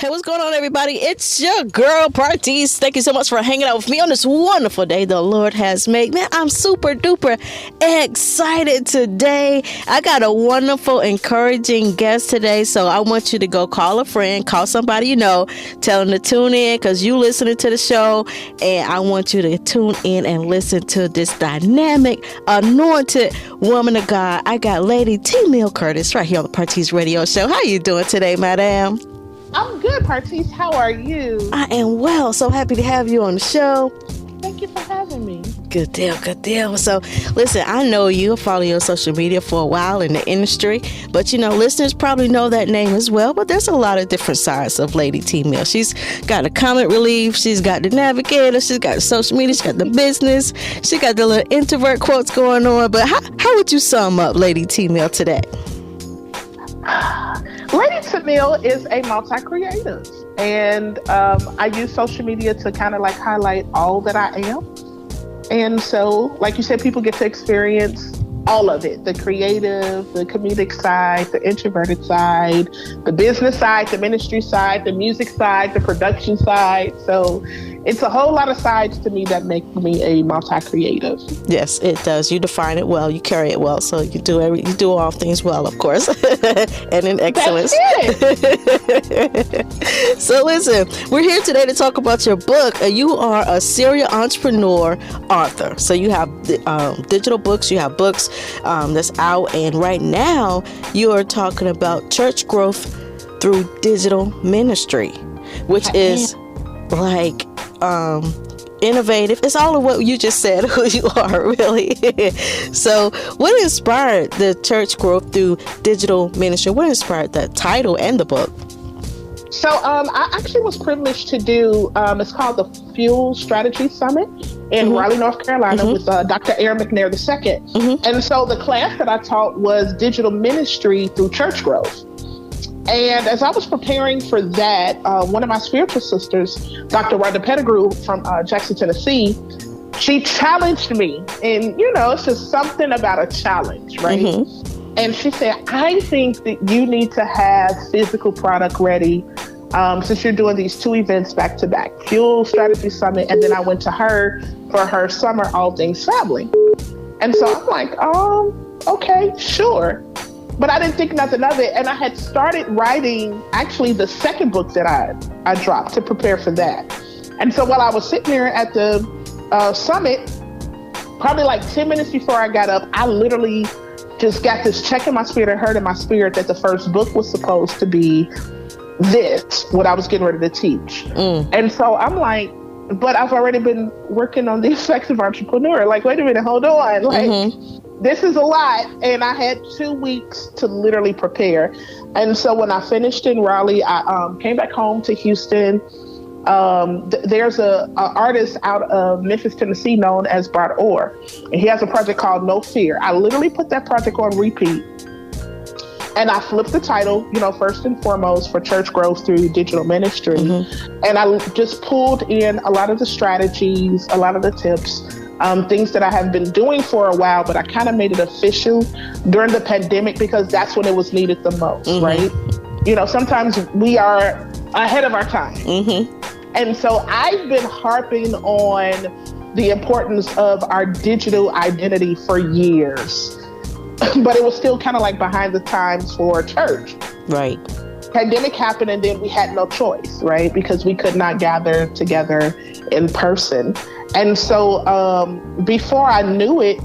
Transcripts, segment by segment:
Hey, what's going on, everybody? It's your girl, Parties. Thank you so much for hanging out with me on this wonderful day the Lord has made. Man, I'm super duper excited today. I got a wonderful, encouraging guest today, so I want you to go call a friend, call somebody you know, tell them to tune in because you listening to the show, and I want you to tune in and listen to this dynamic, anointed woman of God. I got Lady T. Neal Curtis right here on the Parties Radio Show. How you doing today, madam? I'm good, Parties. How are you? I am well. So happy to have you on the show. Thank you for having me. Good deal, good deal. So, listen, I know you. I follow you on social media for a while in the industry, but listeners probably know that name as well. But there's a lot of different sides of Lady T. Neal. She's got a comic relief. She's got the navigator. She's got the social media. She's got the business. She got the little introvert quotes going on. But how would you sum up Lady T. Neal today? Lady T. Neal is a multi-creative, and I use social media to kind of like highlight all that I am. And so, like you said, people get to experience all of it: the creative, the comedic side, the introverted side, the business side, the ministry side, the music side, the production side. So it's a whole lot of sides to me that make me a multi-creative. Yes, it does. You define it well. You carry it well. So you do all things well, of course, and in excellence. So listen, we're here today to talk about your book. You are a serial entrepreneur author. So you have digital books. You have books that's out, and right now you are talking about church growth through digital ministry, which is like innovative. It's all of what you just said, who you are, really. So what inspired the church growth through digital ministry? What inspired that title and the book? So I actually was privileged to do, it's called the Fuel Strategy Summit in Raleigh, North Carolina with Dr. Aaron McNair II. And so the class that I taught was digital ministry through church growth. And as I was preparing for that, one of my spiritual sisters, Dr. Rhonda Pettigrew from Jackson, Tennessee, she challenged me. And, it's just something about a challenge, right? And she said, I think that you need to have physical product ready since you're doing these two events back to back, Fuel Strategy Summit. And then I went to her for her summer All Things Family. And so I'm like, okay, sure. But I didn't think nothing of it. And I had started writing actually the second book that I dropped to prepare for that. And so while I was sitting there at the summit, probably like 10 minutes before I got up, I literally just got this check in my spirit. I heard in my spirit that the first book was supposed to be this, what I was getting ready to teach. And so I'm like, but I've already been working on the effective entrepreneur. Like, wait a minute, hold on. Like, this is a lot. And I had 2 weeks to literally prepare. And so when I finished in Raleigh, I came back home to Houston. There's a artist out of Memphis, Tennessee, known as Bart Orr. And he has a project called No Fear. I literally put that project on repeat. And I flipped the title, first and foremost, for church growth through digital ministry. And I just pulled in a lot of the strategies, a lot of the tips, things that I have been doing for a while, but I kind of made it official during the pandemic because that's when it was needed the most, right? Sometimes we are ahead of our time. And so I've been harping on the importance of our digital identity for years. But it was still kind of like behind the times for church. Right. Pandemic happened and then we had no choice, right? Because we could not gather together in person. And so before I knew it,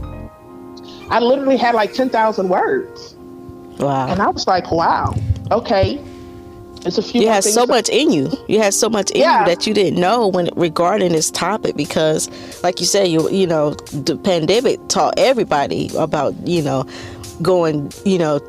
I literally had like 10,000 words. Wow. And I was like, wow, okay. It's a few You had so much in you. You had so much in you that you didn't know regarding this topic because, like you said, the pandemic taught everybody about, going,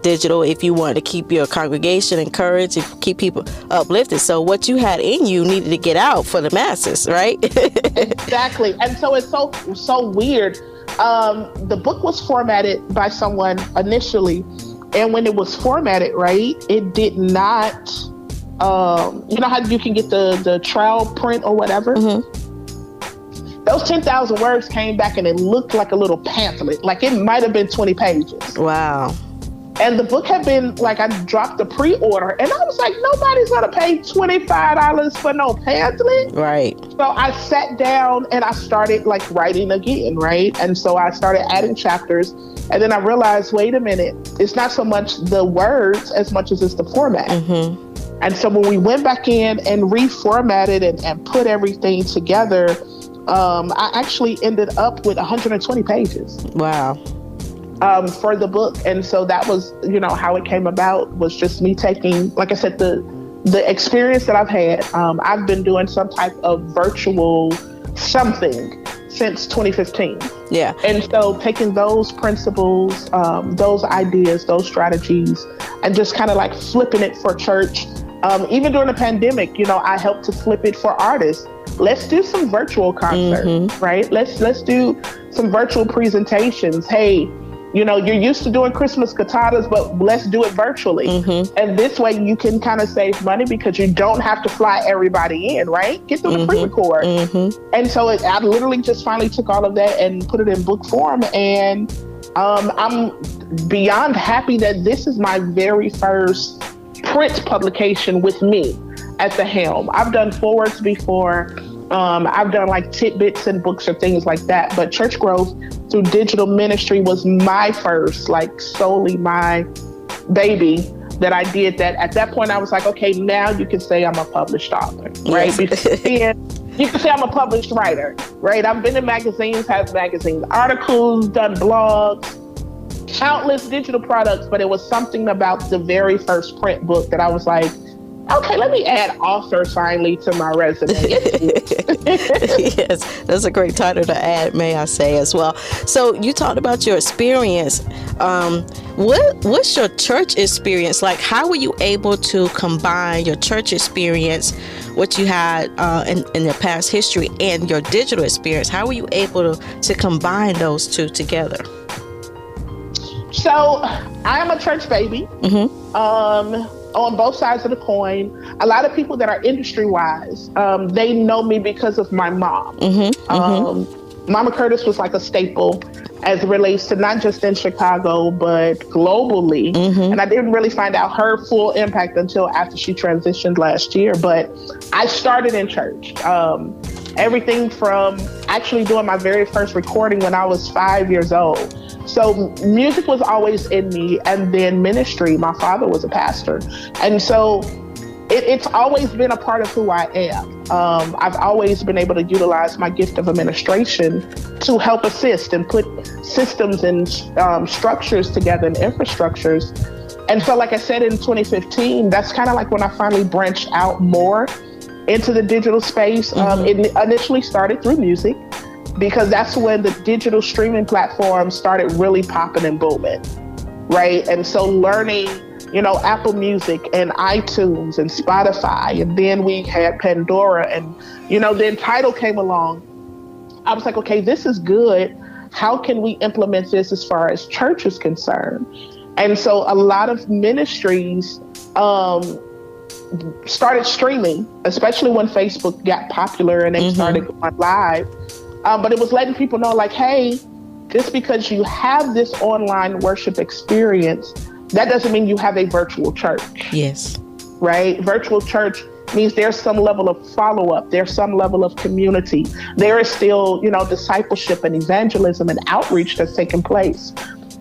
digital if you wanted to keep your congregation encouraged, and keep people uplifted. So what you had in you needed to get out for the masses, right? Exactly. And so it's so weird. The book was formatted by someone initially, and when it was formatted, right, it did not. You know how you can get the trial print or whatever? Those 10,000 words came back and it looked like a little pamphlet. Like it might have been 20 pages. Wow. And the book had been like, I dropped the pre-order, and I was like, nobody's gonna pay $25 for no pamphlet. Right. So I sat down and I started like writing again, right? And so I started adding chapters, and then I realized, wait a minute, it's not so much the words as much as it's the format. And so when we went back in and reformatted and put everything together, I actually ended up with 120 pages. Wow. For the book. And so that was, how it came about, was just me taking, like I said, the experience that I've had. I've been doing some type of virtual something since 2015. Yeah. And so taking those principles, those ideas, those strategies, and just kind of like flipping it for church. Even during the pandemic, I helped to flip it for artists. Let's do some virtual concerts, right? Let's do some virtual presentations. Hey, you're used to doing Christmas cantatas, but let's do it virtually. And this way you can kind of save money because you don't have to fly everybody in, right? Get them to pre-record. And so I literally just finally took all of that and put it in book form. And I'm beyond happy that this is my very first print publication with me at the helm. I've done forwards before. I've done like tidbits and books or things like that, but Church Growth through digital ministry was my first, like solely my baby that I did. That at that point I was like, okay, now you can say I'm a published author, right? Because then you can say I'm a published writer, right? I've been in magazines, have magazine articles, done blogs, countless digital products, but it was something about the very first print book that I was like, okay, let me add author finally to my resume. Yes, that's a great title to add, may I say, as well. So you talked about your experience. What's your church experience like? How were you able to combine your church experience, what you had in your past history, and your digital experience? How were you able to combine those two together? So I am a church baby. On both sides of the coin. A lot of people that are industry-wise, they know me because of my mom. Mama Curtis was like a staple as it relates to not just in Chicago, but globally. And I didn't really find out her full impact until after she transitioned last year. But I started in church. Everything from actually doing my very first recording when I was 5 years old. So music was always in me, and then ministry. My father was a pastor. And so it's always been a part of who I am. I've always been able to utilize my gift of administration to help assist and put systems and structures together and infrastructures. And so like I said, in 2015, that's kind of like when I finally branched out more into the digital space. It initially started through music, because that's when the digital streaming platforms started really popping and booming, right? And so learning, Apple Music and iTunes and Spotify, and then we had Pandora, and, then Tidal came along. I was like, okay, this is good. How can we implement this as far as church is concerned? And so a lot of ministries started streaming, especially when Facebook got popular and they started going live. But it was letting people know, like, hey, just because you have this online worship experience, that doesn't mean you have a virtual church. Yes. Right? Virtual church means there's some level of follow-up. There's some level of community. There is still, discipleship and evangelism and outreach that's taking place.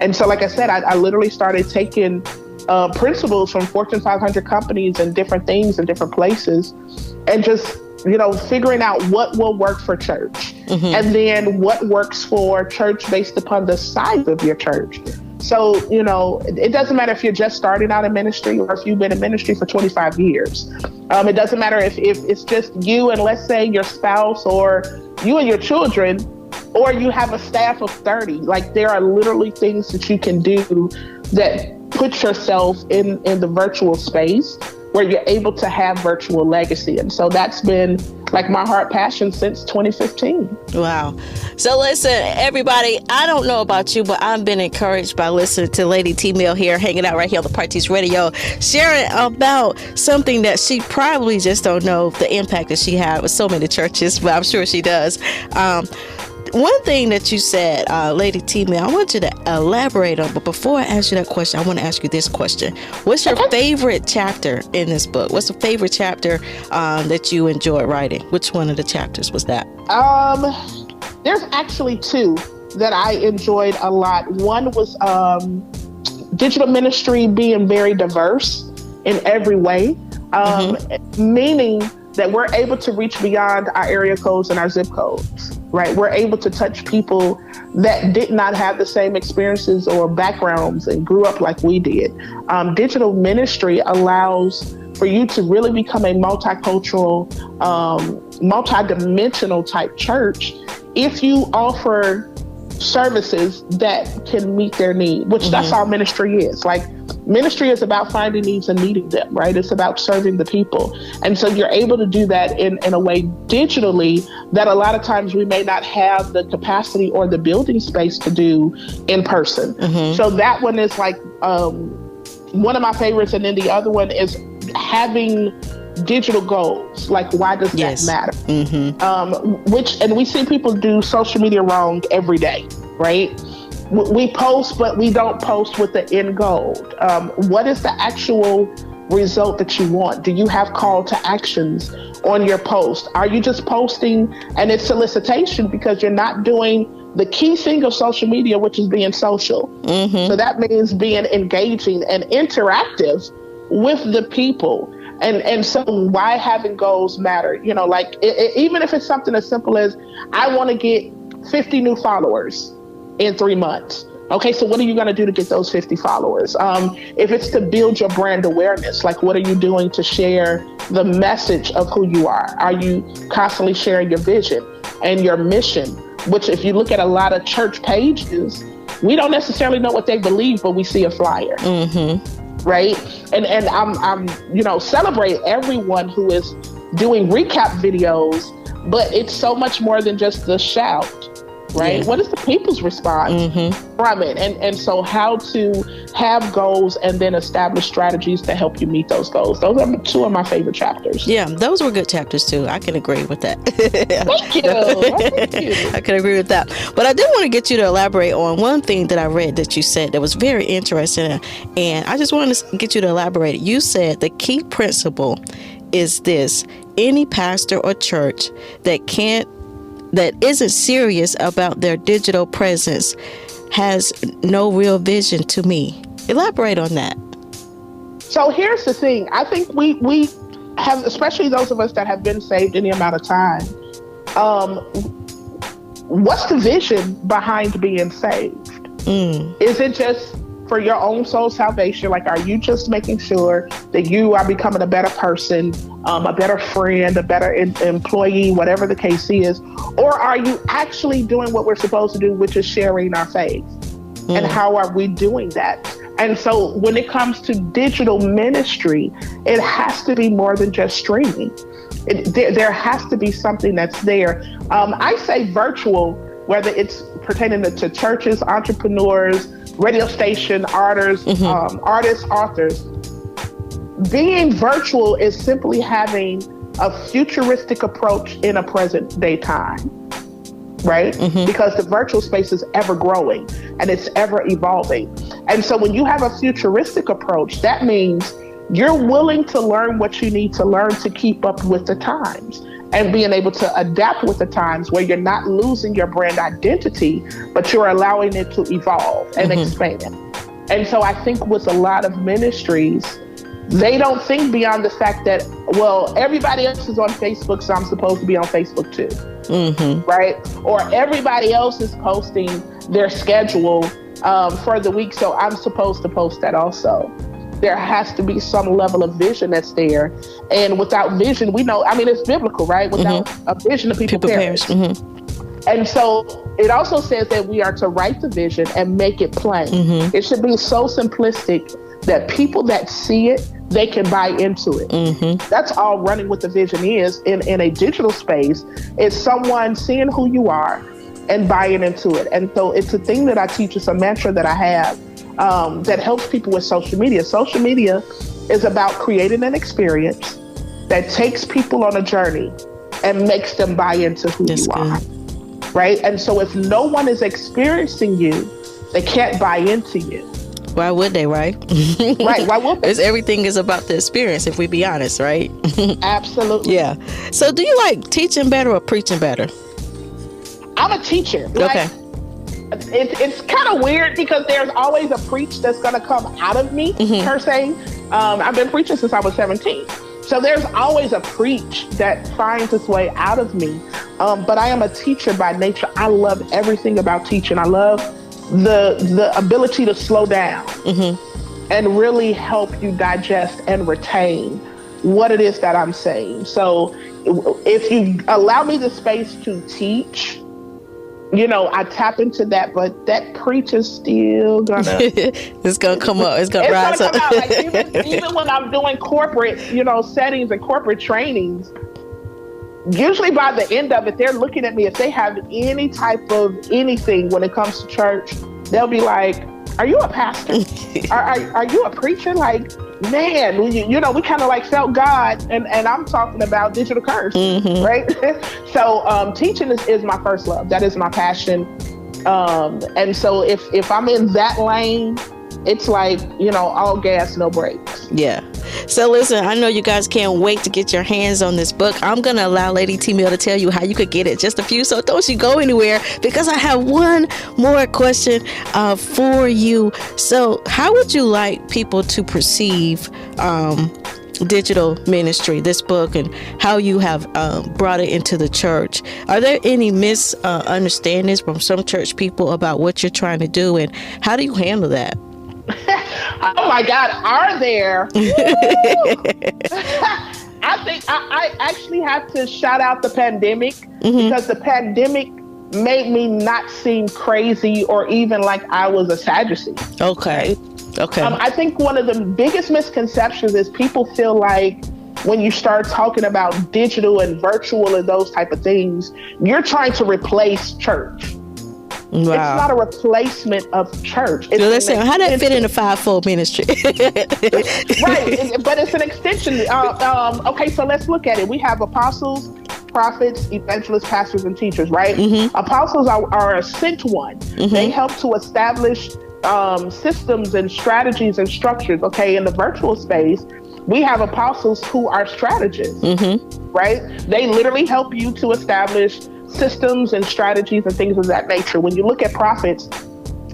And so, like I said, I literally started taking principles from Fortune 500 companies and different things in different places, and just figuring out what will work for church, and then what works for church based upon the size of your church. So, it doesn't matter if you're just starting out in ministry or if you've been in ministry for 25 years. It doesn't matter if it's just you and, let's say, your spouse, or you and your children, or you have a staff of 30. Like, there are literally things that you can do that put yourself in the virtual space where you're able to have virtual legacy. And so that's been like my heart passion since 2015. Wow. So listen, everybody, I don't know about you, but I've been encouraged by listening to Lady T Mill here, hanging out right here on the Parties Radio, sharing about something that she probably just don't know the impact that she had with so many churches, but I'm sure she does. one thing that you said, Lady T-May, I want you to elaborate on, but before I ask you that question, I want to ask you this question. What's your favorite chapter in this book? What's the favorite chapter that you enjoyed writing? Which one of the chapters was that? There's actually two that I enjoyed a lot. One was digital ministry being very diverse in every way, meaning that we're able to reach beyond our area codes and our zip codes, right? We're able to touch people that did not have the same experiences or backgrounds and grew up like we did. Digital ministry allows for you to really become a multicultural, multidimensional type church if you offer services that can meet their need, which that's all ministry is. Like, ministry is about finding needs and meeting them, right? It's about serving the people. And so you're able to do that in a way digitally that a lot of times we may not have the capacity or the building space to do in person. So that one is like one of my favorites. And then the other one is having digital goals. Like, why does that matter? And we see people do social media wrong every day, right? We post, but we don't post with the end goal. What is the actual result that you want? Do you have call to actions on your post? Are you just posting and it's solicitation because you're not doing the key thing of social media, which is being social? So that means being engaging and interactive with the people. And so why having goals matter, you know, like even if it's something as simple as I want to get 50 new followers in 3 months. Okay, so what are you going to do to get those 50 followers? If it's to build your brand awareness, like what are you doing to share the message of who you are? Are you constantly sharing your vision and your mission? Which if you look at a lot of church pages, we don't necessarily know what they believe, but we see a flyer. Right? And I'm celebrate everyone who is doing recap videos, but it's so much more than just the shout, right? What is the people's response from it? And so how to have goals and then establish strategies to help you meet those goals. Those are two of my favorite chapters. Yeah, those were good chapters too. I can agree with that. Thank you. I can agree with that. But I did want to get you to elaborate on one thing that I read that you said that was very interesting. And I just wanted to get you to elaborate. You said the key principle is this: any pastor or church that isn't serious about their digital presence has no real vision to me. Elaborate on that. So here's the thing. I think we have, especially those of us that have been saved any amount of time, what's the vision behind being saved? Is it just for your own soul salvation? Like, are you just making sure that you are becoming a better person, a better friend, a better employee, whatever the case is? Or are you actually doing what we're supposed to do, which is sharing our faith? And how are we doing that? And so when it comes to digital ministry, it has to be more than just streaming. There has to be something that's there. I say virtual, whether it's pertaining to churches, entrepreneurs, radio station artists, authors. Being virtual is simply having a futuristic approach in a present day time, right? Because the virtual space is ever growing and it's ever evolving. And so when you have a futuristic approach, that means you're willing to learn what you need to learn to keep up with the times and being able to adapt with the times, where you're not losing your brand identity, but you're allowing it to evolve and expand. And so I think with a lot of ministries, they don't think beyond the fact that, well, everybody else is on Facebook, so I'm supposed to be on Facebook too, right? Or everybody else is posting their schedule for the week, so I'm supposed to post that also. There has to be some level of vision that's there. And without vision, we know, I mean, it's biblical, right? Without a vision, the people perish. And so it also says that we are to write the vision and make it plain. It should be so simplistic that people that see it, they can buy into it. That's all running with the vision is in a digital space. It's someone seeing who you are and buying into it. And so it's a thing that I teach. It's a mantra that I have that helps people with social media. Social media is about creating an experience that takes people on a journey and makes them buy into who you are. right? And so if no one is experiencing you, they can't buy into you. Why would they, right? Right, why would they? Because everything is about the experience, if we be honest, right? Absolutely. Yeah. So do you like teaching better or preaching better? I'm a teacher. Okay. It's kind of weird because there's always a preach that's going to come out of me, per se. I've been preaching since I was 17. So there's always a preach that finds its way out of me. But I am a teacher by nature. I love everything about teaching. I love the ability to slow down and really help you digest and retain what it is that I'm saying. So if you allow me the space to teach, I tap into that, but that preach is still gonna it's gonna come up. It's gonna rise up. Out. Like even when I'm doing corporate, settings and corporate trainings, usually by the end of it, they're looking at me. If they have any type of anything when it comes to church, they'll be like, "Are you a pastor? are you a preacher?" Like, man, we kind of like felt God, and I'm talking about digital curse, right? So teaching is my first love. That is my passion. And so if I'm in that lane, it's like, all gas, no brakes. Yeah. So listen, I know you guys can't wait to get your hands on this book. I'm going to allow Lady T-Mill to tell you how you could get it. Just a few. So don't you go anywhere, because I have one more question for you. So how would you like people to perceive digital ministry, this book, and how you have brought it into the church? Are there any misunderstandings from some church people about what you're trying to do, and how do you handle that? Oh my God, are there? I think I actually have to shout out the pandemic, because the pandemic made me not seem crazy or even like I was a Sadducee. Okay. I think one of the biggest misconceptions is people feel like when you start talking about digital and virtual and those type of things, you're trying to replace church. Wow. It's not a replacement of church. So listen, how does that fit in the fivefold ministry? Right, but it's an extension. Okay, so let's look at it. We have apostles, prophets, evangelists, pastors, and teachers, right? Apostles are a sent one. They help to establish systems and strategies and structures. Okay, in the virtual space, we have apostles who are strategists, right? They literally help you to establish systems and strategies and things of that nature. When you look at prophets,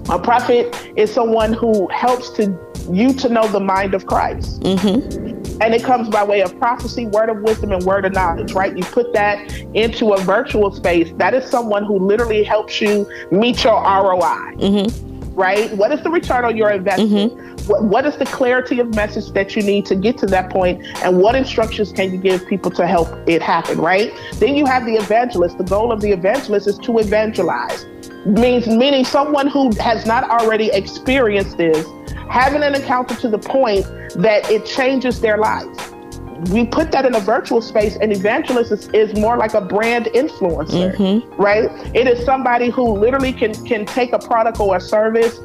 a prophet is someone who helps you to know the mind of Christ. And it comes by way of prophecy, word of wisdom, and word of knowledge, right? You put that into a virtual space. That is someone who literally helps you meet your ROI, right? What is the return on your investment? What is the clarity of message that you need to get to that point? And what instructions can you give people to help it happen, right? Then you have the evangelist. The goal of the evangelist is to evangelize. Meaning someone who has not already experienced this, having an encounter to the point that it changes their life. We put that in a virtual space, and evangelist is more like a brand influencer, right? It is somebody who literally can take a product or a service.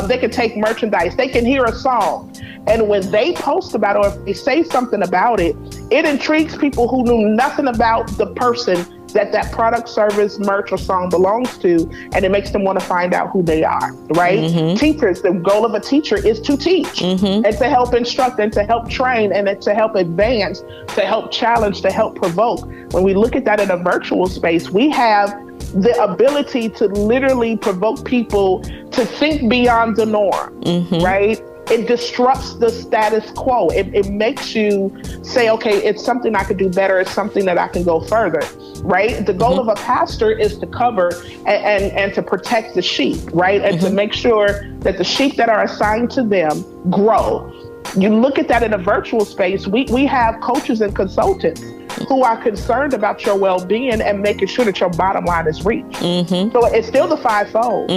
They can take merchandise. They can hear a song. And when they post about it, or if they say something about it, it intrigues people who knew nothing about the person that product, service, merch, or song belongs to, and it makes them want to find out who they are, right? Teachers, the goal of a teacher is to teach and to help instruct and to help train and to help advance, to help challenge, to help provoke. When we look at that in a virtual space, we have the ability to literally provoke people to think beyond the norm, right? It disrupts the status quo. It makes you say, okay, it's something I could do better. It's something that I can go further, right? The goal of a pastor is to cover and to protect the sheep, right? And to make sure that the sheep that are assigned to them grow. You look at that in a virtual space, we have coaches and consultants who are concerned about your well-being and making sure that your bottom line is reached. So it's still the fivefold.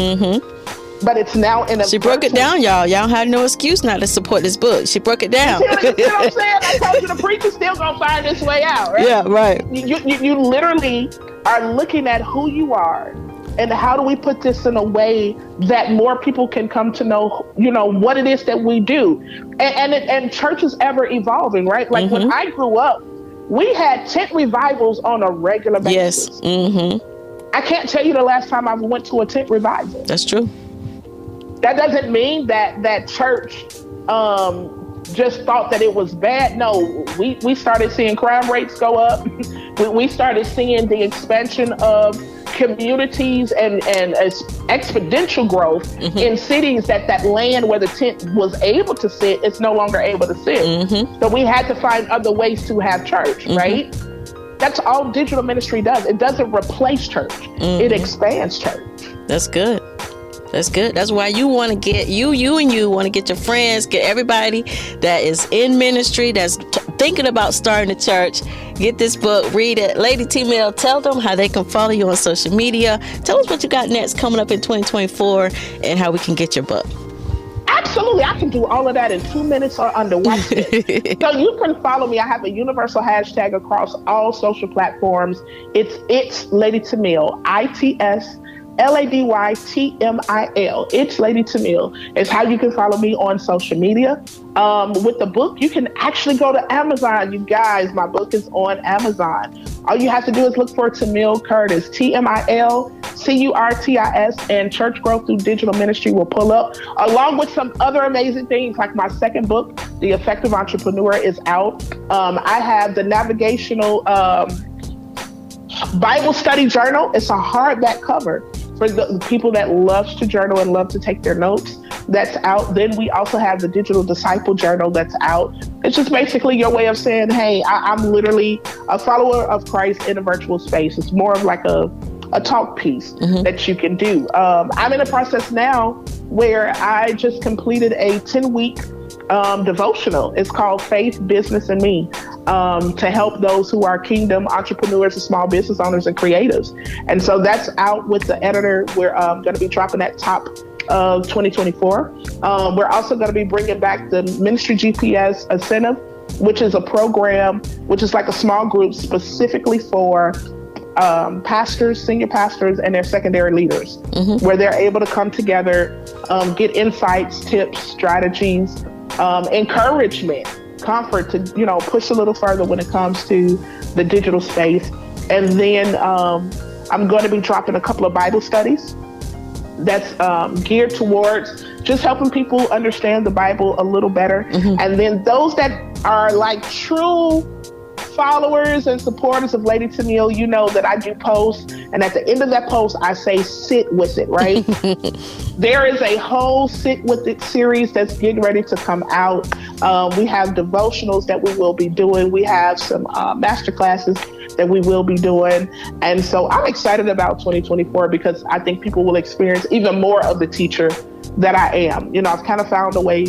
But it's now in a... She broke it down, y'all. Y'all had no excuse not to support this book. She broke it down. You know what I'm saying? I told you the preacher's still going to find his way out, right? Yeah, right. You literally are looking at who you are and how do we put this in a way that more people can come to know, what it is that we do. And church is ever evolving, right? Like when I grew up, we had tent revivals on a regular basis. Yes. I can't tell you the last time I went to a tent revival. That's true. That doesn't mean that church just thought that it was bad. No, we started seeing crime rates go up. we started seeing the expansion of communities and exponential growth in cities that land where the tent was able to sit is no longer able to sit. So we had to find other ways to have church, right? That's all digital ministry does. It doesn't replace church. It expands church. That's good. That's good. That's why you want to get you want to get your friends, get everybody that is in ministry, that's thinking about starting a church. Get this book, read it. Lady T. Mill, tell them how they can follow you on social media. Tell us what you got next coming up in 2024 and how we can get your book. Absolutely. I can do all of that in 2 minutes or under. Watch this. So you can follow me. I have a universal hashtag across all social platforms. It's Lady Tamil, ITSLADYTMIL. It's Lady Tamil. It's how you can follow me on social media. With the book, you can actually go to Amazon. You guys, my book is on Amazon. All you have to do is look for Tamil Curtis, TMILCURTIS, and Church Growth Through Digital Ministry will pull up, along with some other amazing things, like my second book, The Effective Entrepreneur, is out. I have the navigational Bible study journal. It's a hardback cover for the people that loves to journal and love to take their notes. That's out. Then we also have the Digital Disciple Journal that's out. It's just basically your way of saying, hey, I'm literally a follower of Christ in a virtual space. It's more of like a talk piece that you can do. I'm in a process now where I just completed a 10-week devotional. It's called Faith, Business, and Me, to help those who are kingdom entrepreneurs and small business owners and creatives. And so that's out with the editor. We're going to be dropping that top of 2024. We're also going to be bringing back the Ministry GPS Incentive, which is a program, which is like a small group specifically for pastors, senior pastors, and their secondary leaders, where they're able to come together, get insights, tips, strategies, encouragement, comfort to, push a little further when it comes to the digital space. And then I'm going to be dropping a couple of Bible studies that's geared towards just helping people understand the Bible a little better. And then those that are like true followers and supporters of Lady Tamil, you know that I do posts, and at the end of that post I say sit with it, right? There is a whole sit with it series that's getting ready to come out. We have devotionals that we will be doing. We have some master classes that we will be doing. And so I'm excited about 2024 because I think people will experience even more of the teacher that I am. I've kind of found a way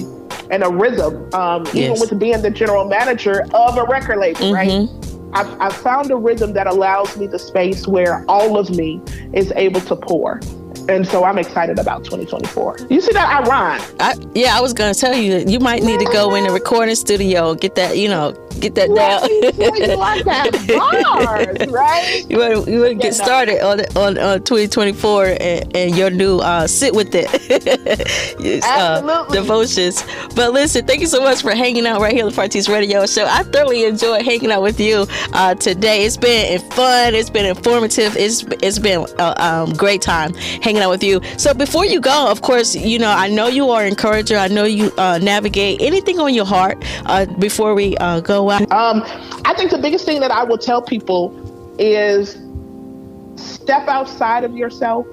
and a rhythm, even with being the general manager of a record label, right? I've found a rhythm that allows me the space where all of me is able to pour. And so I'm excited about 2024. You see that I rhyme? I was going to tell you, you might need to go in the recording studio, get that, get that down. You like that bars, right? You want to get started on 2024 and your new sit with it devotions. But listen, thank you so much for hanging out right here on the Parties Radio Show. I thoroughly enjoyed hanging out with you today. It's been fun. It's been informative. It's been a great time hanging out with you. So before you go, of course, I know you are an encourager. I know you navigate anything on your heart before we go out. I think the biggest thing that I will tell people is step outside of yourself.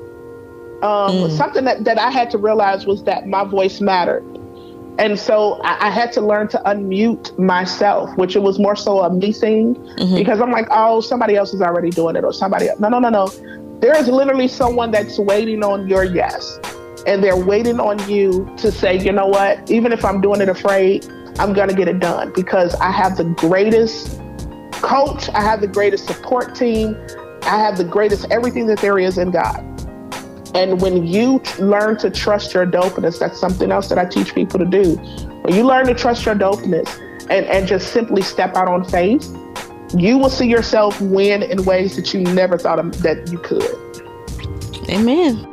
Something that I had to realize was that my voice mattered. And so I had to learn to unmute myself, which it was more so a me thing, because I'm like, oh, somebody else is already doing it, or somebody else. No. There is literally someone that's waiting on your yes. And they're waiting on you to say, you know what, even if I'm doing it afraid, I'm going to get it done, because I have the greatest coach. I have the greatest support team. I have the greatest everything that there is in God. And when you learn to trust your dopeness, that's something else that I teach people to do. When you learn to trust your dopeness and just simply step out on faith, you will see yourself win in ways that you never thought that you could. Amen.